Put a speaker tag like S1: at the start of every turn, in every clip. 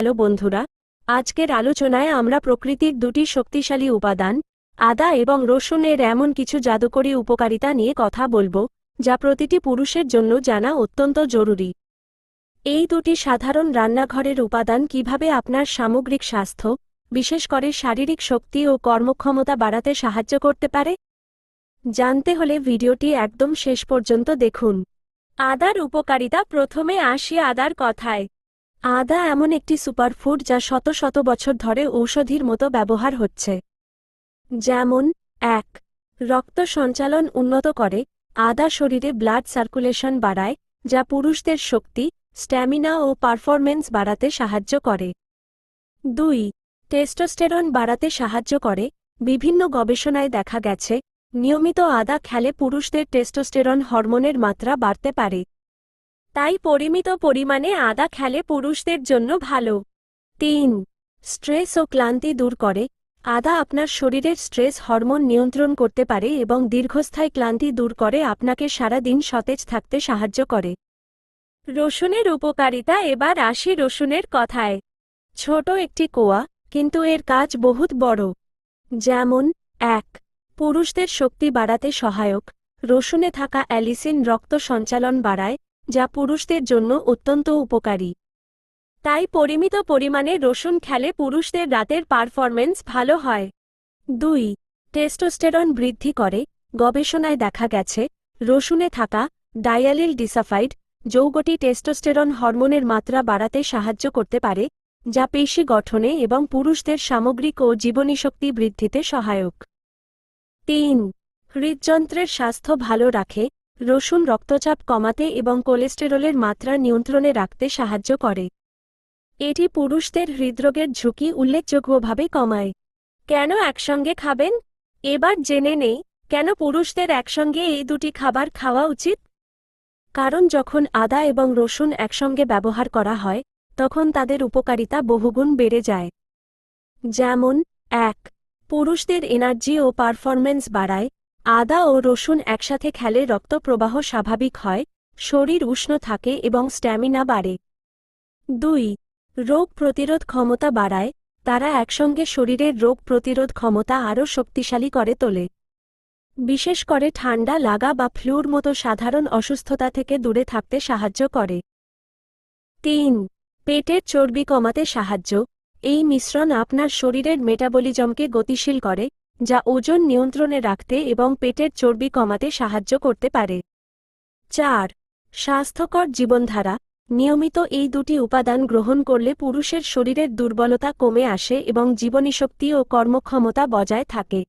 S1: Hello বন্ধুরা, আজকের আলোচনায় আমরা প্রকৃতির দুটি শক্তিশালী উপাদান আদা এবং রসুনের এমন কিছু জাদুকরী উপকারিতা নিয়ে কথা বলবো, যা প্রতিটি পুরুষের জন্য জানা অত্যন্ত জরুরি। এই দুটি সাধারণ রান্নাঘরের উপাদান কিভাবে আপনার সামগ্রিক স্বাস্থ্য, বিশেষ করে শারীরিক শক্তি ও কর্মক্ষমতা বাড়াতে সাহায্য করতে পারে, জানতে হলে ভিডিওটি একদম শেষ পর্যন্ত দেখুন। আদার উপকারিতা। প্রথমে আসি আদার কথায়। আদা এমন একটি সুপারফুড যা শত শত বছর ধরে ঔষধির মতো ব্যবহার হচ্ছে। যেমন ১. রক্ত সঞ্চালন উন্নত করে। আদা শরীরে ব্লাড সার্কুলেশন বাড়ায়, যা পুরুষদের শক্তি, স্ট্যামিনা ও পারফরম্যান্স বাড়াতে সাহায্য করে। ২. টেস্টোস্টেরন বাড়াতে সাহায্য করে। বিভিন্ন গবেষণায় দেখা গেছে, নিয়মিত আদা খেলে পুরুষদের টেস্টোস্টেরন হরমোনের মাত্রা বাড়তে পারে। তাই পরিমিত পরিমাণে আদা খেলে পুরুষদের জন্য ভালো। ৩. স্ট্রেস ও ক্লান্তি দূর করে। আদা আপনার শরীরের স্ট্রেস হরমোন নিয়ন্ত্রণ করতে পারে এবং দীর্ঘস্থায়ী ক্লান্তি দূর করে আপনাকে সারা দিন সতেজ থাকতে সাহায্য করে। রসুনের উপকারিতা। এবার আসি রসুনের কথায়। ছোট একটি কোয়া, কিন্তু এর কাজ বহুত বড়। যেমন ১. পুরুষদের শক্তি বাড়াতে সহায়ক। রসুনে থাকা অ্যালিসিন রক্ত সঞ্চালন বাড়ায়, যা পুরুষদের জন্য অত্যন্ত উপকারী। তাই পরিমিত পরিমাণে রসুন খেলে পুরুষদের রাতের পারফরম্যান্স ভালো হয়। ২. টেস্টোস্টেরন বৃদ্ধি করে। গবেষণায় দেখা গেছে, রসুনে থাকা ডায়ালিল ডিসাফাইড যৌগটি টেস্টোস্টেরন হরমোনের মাত্রা বাড়াতে সাহায্য করতে পারে, যা পেশি গঠনে এবং পুরুষদের সামগ্রিক ও জীবনীশক্তি বৃদ্ধিতে সহায়ক। ৩. হৃদযন্ত্রের স্বাস্থ্য ভালো রাখে। রসুন রক্তচাপ কমাতে এবং কোলেস্টেরলের মাত্রা নিয়ন্ত্রণে রাখতে সাহায্য করে। এটি পুরুষদের হৃদরোগের ঝুঁকি উল্লেখযোগ্যভাবে কমায়। কেন একসঙ্গে খাবেন? এবার জেনে নেই, কেন পুরুষদের একসঙ্গে এই দুটি খাবার খাওয়া উচিত। কারণ যখন আদা এবং রসুন একসঙ্গে ব্যবহার করা হয়, তখন তাদের উপকারিতা বহুগুণ বেড়ে যায়। যেমন ১. পুরুষদের এনার্জি ও পারফরম্যান্স বাড়ায়। আদা ও রসুন একসাথে খেলে রক্ত প্রবাহ স্বাভাবিক হয়, শরীর উষ্ণ থাকে এবং স্ট্যামিনা বাড়ে। ২. রোগ প্রতিরোধ ক্ষমতা বাড়ায়। তারা একসঙ্গে শরীরের রোগ প্রতিরোধ ক্ষমতা আরও শক্তিশালী করে তোলে, বিশেষ করে ঠান্ডা লাগা বা ফ্লুর মতো সাধারণ অসুস্থতা থেকে দূরে থাকতে সাহায্য করে। ৩. পেটের চর্বি কমাতে সাহায্য। এই মিশ্রণ আপনার শরীরের মেটাবলিজমকে গতিশীল করে, যা ওজন নিয়ন্ত্রণে রাখতে এবং পেটের চর্বি কমাতে সাহায্য করতে পারে। ৪. স্বাস্থ্যকর জীবনধারা। নিয়মিত এই দুটি উপাদান গ্রহণ করলে পুরুষের শরীরের দুর্বলতা কমে আসে এবং জীবনীশক্তি ও কর্মক্ষমতা বজায় থাকে।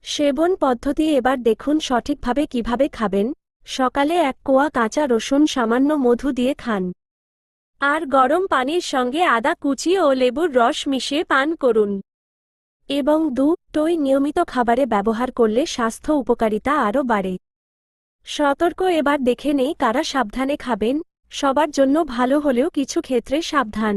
S1: সেবন পদ্ধতি। এবার দেখুন সঠিকভাবে কিভাবে খাবেন। সকালে ১ কোয়া কাঁচা রসুন সামান্য মধু দিয়ে খান। আর গরম পানির সঙ্গে আদা কুচি ও লেবুর রস মিশিয়ে পান করুন। এবং দুটোই নিয়মিত খাবারে ব্যবহার করলে স্বাস্থ্য উপকারিতা আরও বাড়ে। সতর্ক। এবার দেখে নেই কারা সাবধানে খাবেন। সবার জন্য ভালো হলেও কিছু ক্ষেত্রে সাবধান।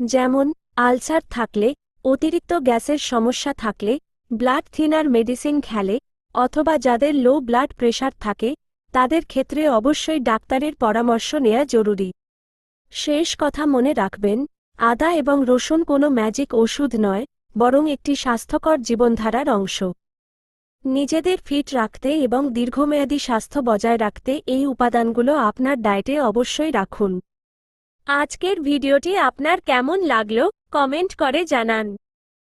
S1: যেমন আলসার থাকলে, অতিরিক্ত গ্যাসের সমস্যা থাকলে, ব্লাড থিনার মেডিসিন খেলে, অথবা যাদের লো ব্লাড প্রেশার থাকে, তাদের ক্ষেত্রে অবশ্যই ডাক্তারের পরামর্শ নেওয়া জরুরি। শেষ কথা মনে রাখবেন, আদা এবং রসুন কোনো ম্যাজিক ওষুধ নয়, বরং একটি স্বাস্থ্যকর জীবনধারার অংশ। নিজেদের ফিট রাখতে এবং দীর্ঘমেয়াদী স্বাস্থ্য বজায় রাখতে এই উপাদানগুলো আপনার ডায়েটে অবশ্যই রাখুন। আজকের ভিডিওটি আপনার কেমন লাগলো কমেন্ট করে জানান।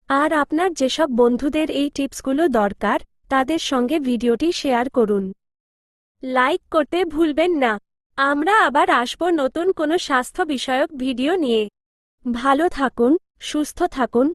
S1: আর আপনার যেসব বন্ধুদের এই টিপসগুলো দরকার, তাদের সঙ্গে ভিডিওটি শেয়ার করুন। লাইক করতে ভুলবেন না। আমরা আবার আসব নতুন কোনো স্বাস্থ্য বিষয়ক ভিডিও নিয়ে। ভালো থাকুন, সুস্থ থাকুন।